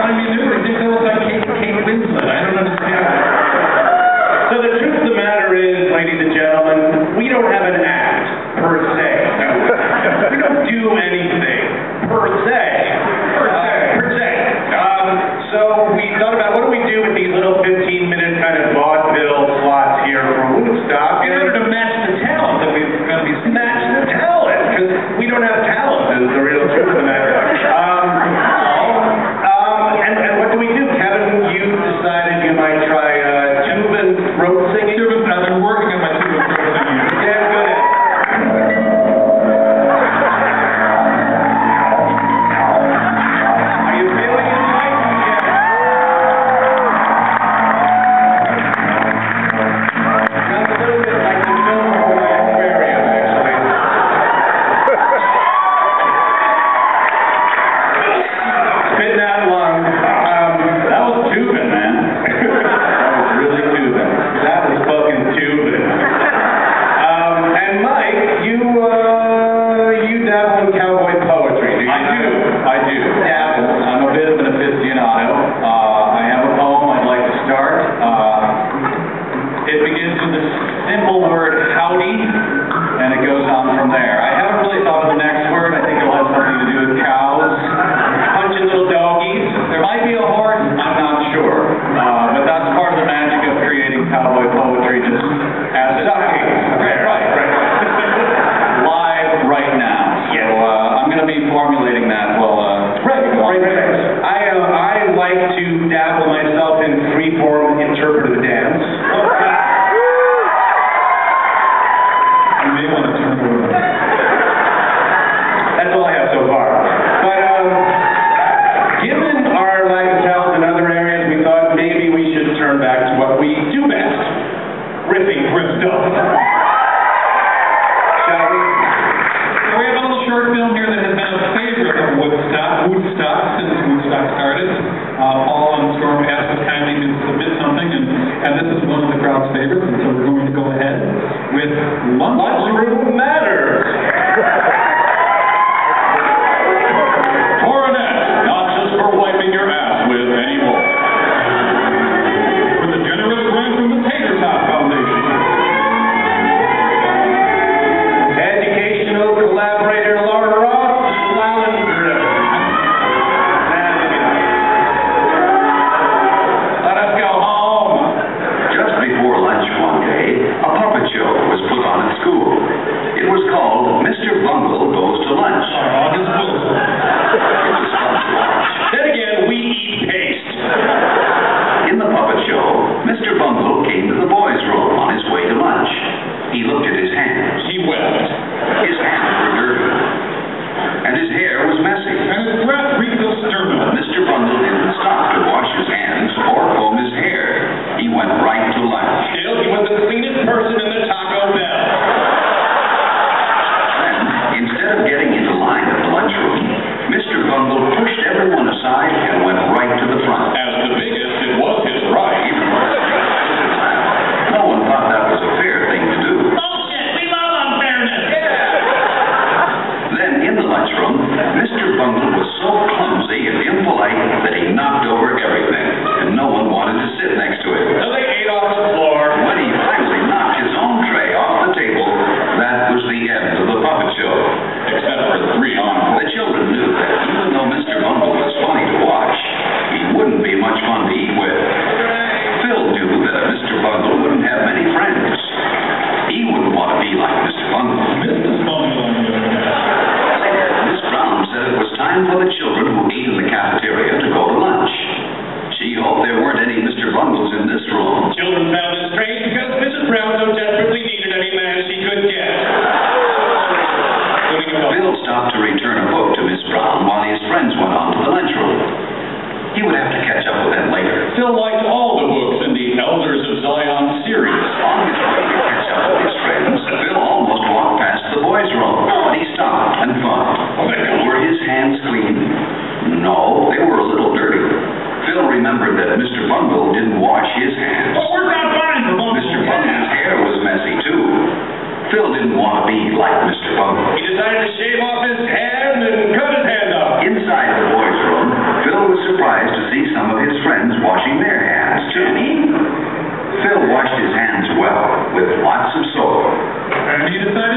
telling me new. They think they look like Kate Winslet. I don't understand. So the truth of the matter is, ladies and gentlemen, we don't have an act, per se. We don't do anything, per se. So we thought about what do we do with these little 15-minute kind of vaudeville slots here for Woodstock in order to match the talent that we're going to be seeing. Match the talent, because we don't have talent, is the real truth of the matter. And what do we do? Kevin, you decided you might try tube and throat singing? I've been working on my tube and throat singing. Yeah, good. Lunchtime Manners. Coronet, not just for wiping your ass with anymore. With a generous grant from the Tater Tot Foundation. Educational collaborator Laura Ross, Let us go home. Just before lunch one day, a puppet show was put on at school. It was called Mr. Bungle Goes to Lunch. It was fun to watch. Then again, we eat paste. In the puppet show, Mr. Bungle came to the boys' room on his way to lunch. He looked at his hands. He wept. His hands were dirty. And his hair was messy. And his breath reeked of sturman. But Mr. Bungle didn't stop to wash his hands or comb his hair. He went right to lunch. Still, he was the cleanest person in the Taco Bell. Then, instead of getting into line at the lunchroom, Mr. Bungle pushed everyone aside and went right to the front. As the biggest, it was his right. Even though the biggest laughed. No one thought that was a fair thing to do. Bullshit! We love unfairness! Then, in the lunchroom, Mr. Bungle was so clumsy and impolite that he knocked over everything, and no one wanted to sit next to him. So they ate off the floor. When he finally knocked his own tray off the table, that was the end of the puppet show. Except for 3 encores. The children knew that even though Mr. Bungle was funny to watch, he wouldn't be much fun to eat with. Phil knew that Mr. Bungle wouldn't have many friends. He wouldn't want to be like Mr. Bungle. Mrs. Bungle, on the other hand. Miss Brown said it was time for the children who ate in the cafeteria to go to lunch. She hoped there weren't any Mr. Bungles in this room. Children found it strange because Mrs. Brown so desperately needed any man she could get. Bill stopped to return a book to Miss Brown while his friends went on to the lunchroom. He would have to catch up with them later. Phil liked all the books in the Elders of Zion series. On his way to catch up with his friends, Phil almost walked past the boys' room, but he stopped and thought, were his hands clean? No, they were a little dirty. Phil remembered that Mr. Bungle didn't wash his hands. But worked out fine for Bungle. Mr. Bungle's hair was messy, too. Phil didn't want to be like Mr. Bungle. He decided to shave off his hand and cut his hand off. Inside the boys' room, Phil was surprised to see lots of soul. And he decided